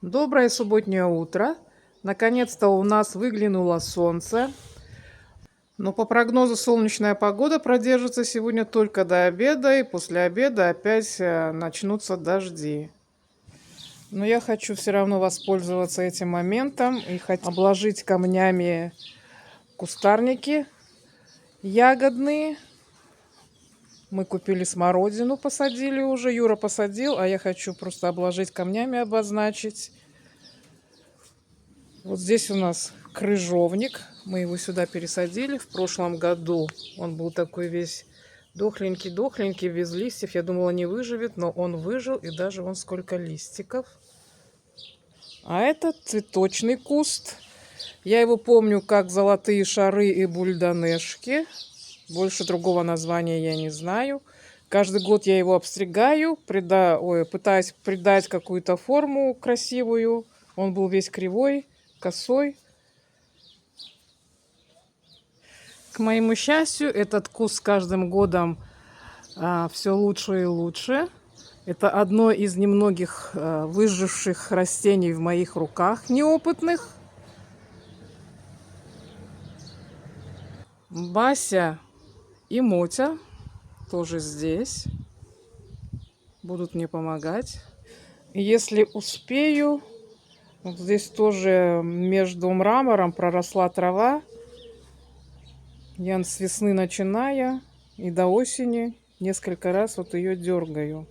Доброе субботнее утро. Наконец-то у нас выглянуло солнце. Но по прогнозу солнечная погода продержится сегодня только до обеда, и после обеда опять начнутся дожди. Но я хочу все равно воспользоваться этим моментом и обложить камнями кустарники ягодные. Мы купили смородину, посадили уже. Юра посадил, а я хочу просто обложить камнями, обозначить. Вот здесь у нас крыжовник. Мы его сюда пересадили в прошлом году. Он был такой весь дохленький, без листьев. Я думала, не выживет, но он выжил. И даже вон сколько листиков. А это цветочный куст. Я его помню как золотые шары и бульдонешки. Больше другого названия я не знаю. Каждый год я его обстригаю, пытаюсь придать какую-то форму красивую. Он был весь кривой, косой. К моему счастью, этот куст с каждым годом все лучше и лучше. Это одно из немногих выживших растений в моих руках, неопытных. Бася и Мотя тоже здесь. Будут мне помогать. И если успею, вот здесь тоже между мрамором проросла трава. Я с весны начиная и до осени несколько раз вот ее дергаю.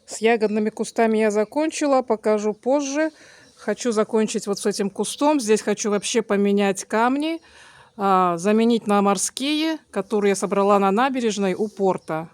С ягодными кустами я закончила, покажу позже. Хочу закончить вот с этим кустом. Здесь хочу вообще поменять камни, заменить на морские, которые я собрала на набережной у порта.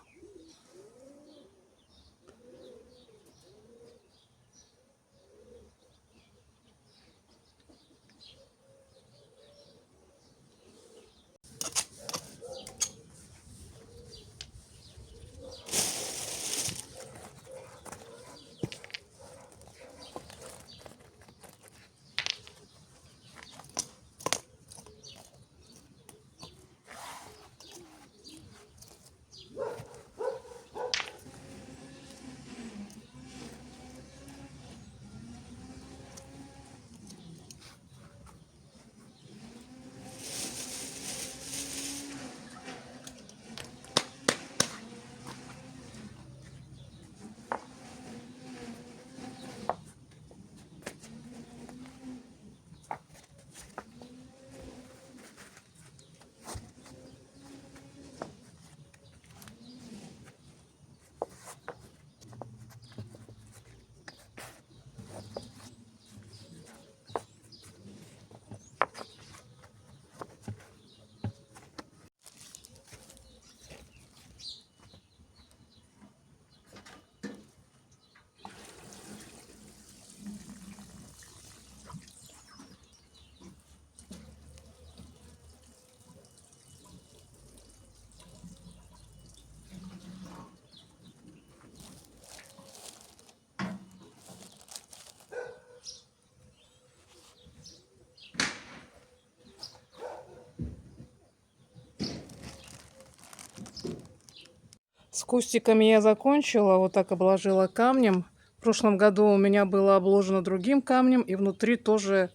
кустиками я закончила, вот так обложила камнем. В прошлом году у меня было обложено другим камнем, и внутри тоже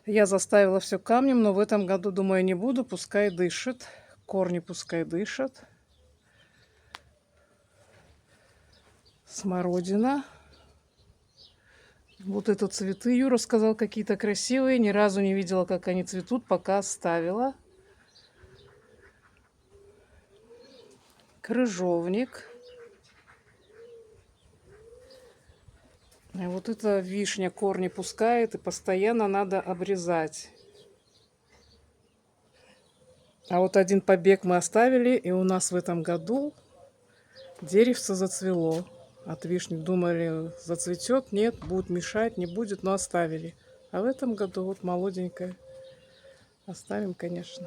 я заставила все камнем, но в этом году, думаю, не буду, пускай дышит. Корни пускай дышат. Смородина. Вот это цветы Юра сказал какие-то красивые. Ни разу не видела, как они цветут, пока оставила. Крыжовник. И вот эта вишня корни пускает, и постоянно надо обрезать. А вот один побег мы оставили, и у нас в этом году деревце зацвело. От вишни думали, зацветет, нет, будет мешать, не будет, но оставили. А в этом году вот молоденькое. Оставим, конечно.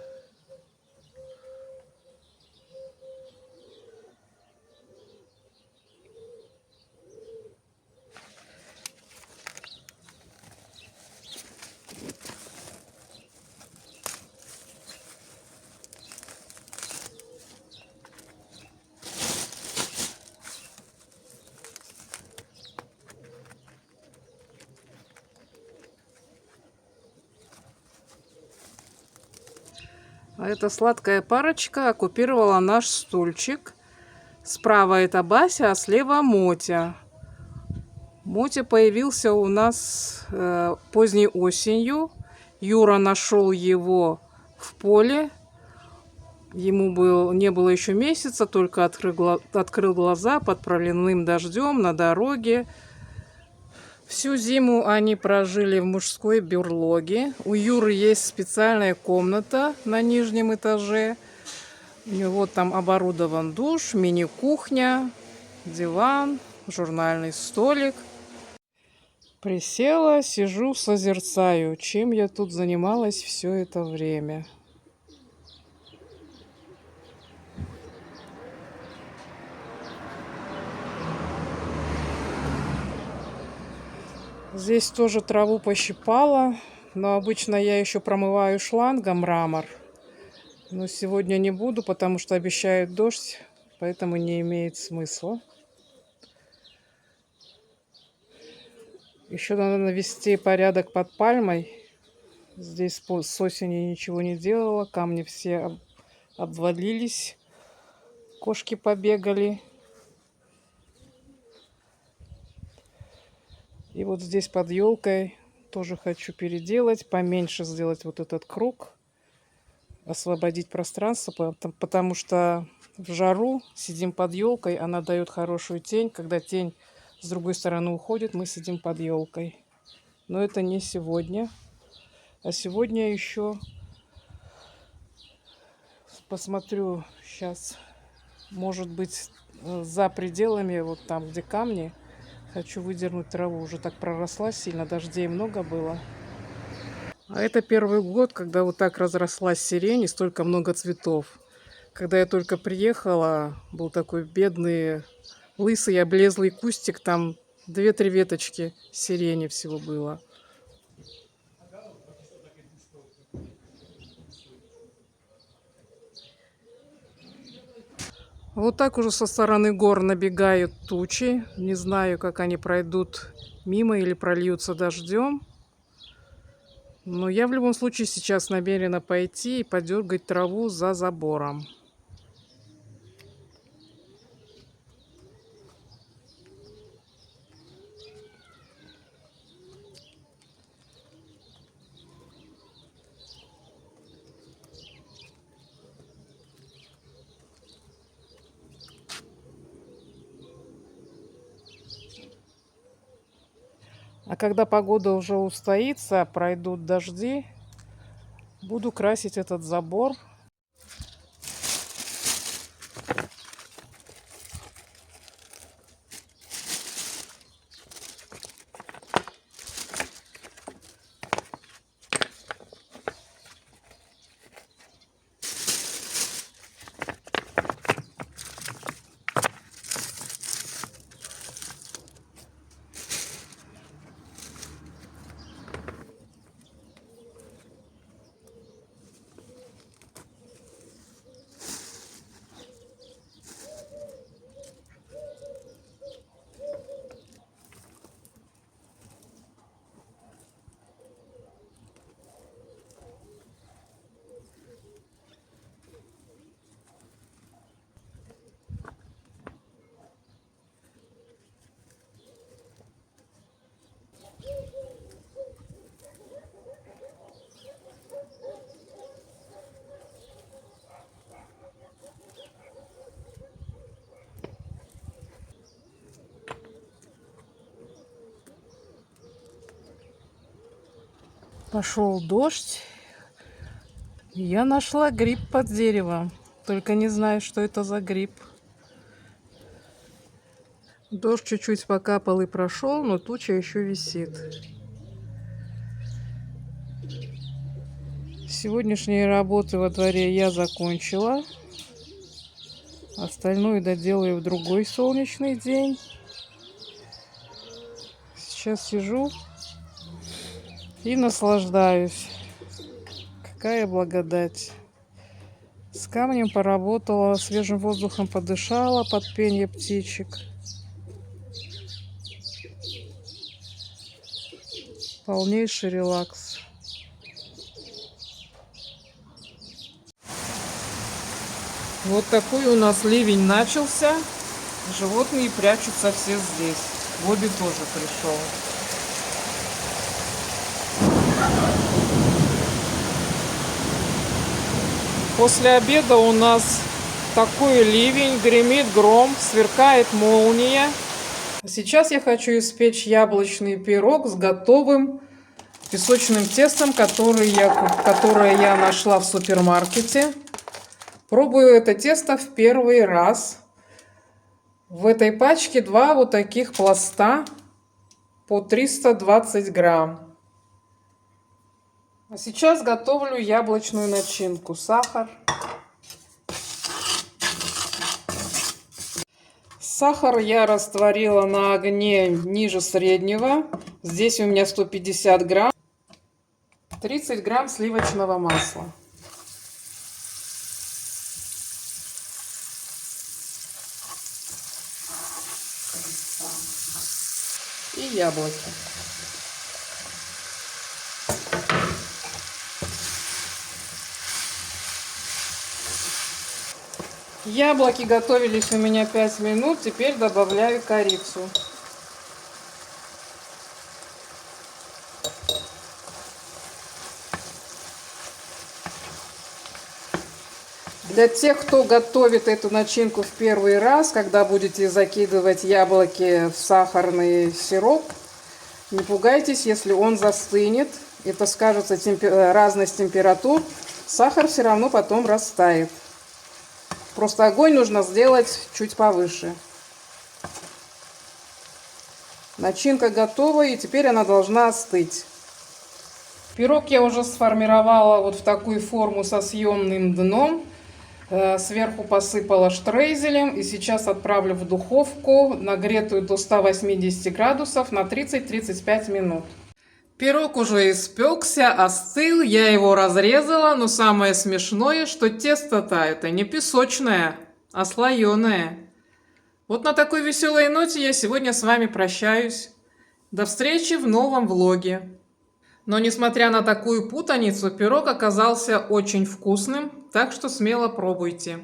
А эта сладкая парочка оккупировала наш стульчик. Справа это Бася, а слева Мотя. Мотя появился у нас поздней осенью. Юра нашел его в поле. Ему не было еще месяца, только открыл глаза под проливным дождем на дороге. Всю зиму они прожили в мужской берлоге. У Юры есть специальная комната на нижнем этаже. У него там оборудован душ, мини-кухня, диван, журнальный столик. Присела, сижу, созерцаю, чем я тут занималась все это время. Здесь тоже траву пощипала, но обычно я еще промываю шлангом мрамор. Но сегодня не буду, потому что обещают дождь, поэтому не имеет смысла. Еще надо навести порядок под пальмой. Здесь с осени ничего не делала, камни все обвалились, кошки побегали. И вот здесь под елкой тоже хочу переделать, поменьше сделать вот этот круг, освободить пространство, потому что в жару сидим под елкой, она дает хорошую тень. Когда тень с другой стороны уходит, мы сидим под елкой. Но это не сегодня. А сегодня еще посмотрю сейчас, может быть, за пределами, вот там, где камни, хочу выдернуть траву. Уже так проросла сильно, дождей много было. А это первый год, когда вот так разрослась сирень и столько много цветов. Когда я только приехала, был такой бедный, лысый, облезлый кустик, там 2-3 веточки сирени всего было. Вот так уже со стороны гор набегают тучи. Не знаю, как они пройдут мимо или прольются дождем. Но я в любом случае сейчас намерена пойти и подергать траву за забором. А когда погода уже устоится, пройдут дожди, буду красить этот забор. Пошел дождь. Я нашла гриб под деревом. Только не знаю, что это за гриб. Дождь чуть-чуть покапал и прошел, но туча еще висит. Сегодняшние работы во дворе я закончила. Остальное доделаю в другой солнечный день. Сейчас сижу и наслаждаюсь. Какая благодать. С камнем поработала, свежим воздухом подышала под пение птичек. Полнейший релакс. Вот такой у нас ливень начался. Животные прячутся все здесь. Бобби тоже пришел. После обеда у нас такой ливень, гремит гром, сверкает молния. Сейчас я хочу испечь яблочный пирог с готовым песочным тестом, которое я нашла в супермаркете. Пробую это тесто в первый раз. В этой пачке 2 вот таких пласта по 320 грамм. А сейчас готовлю яблочную начинку. Сахар. Сахар я растворила на огне ниже среднего. Здесь у меня 150 грамм. 30 грамм сливочного масла. И яблоки. Яблоки готовились у меня 5 минут. Теперь добавляю корицу. Для тех, кто готовит эту начинку в первый раз, когда будете закидывать яблоки в сахарный сироп, не пугайтесь, если он застынет. Это скажется разность температур. Сахар все равно потом растает. Просто огонь нужно сделать чуть повыше. Начинка готова, и теперь она должна остыть. Пирог я уже сформировала вот в такую форму со съемным дном. Сверху посыпала штрейзелем. И сейчас отправлю в духовку, нагретую до 180 градусов, на 30-35 минут. Пирог уже испекся, остыл, я его разрезала, но самое смешное, что тесто-то это не песочное, а слоеное. Вот на такой веселой ноте я сегодня с вами прощаюсь. До встречи в новом влоге. Но несмотря на такую путаницу, пирог оказался очень вкусным, так что смело пробуйте.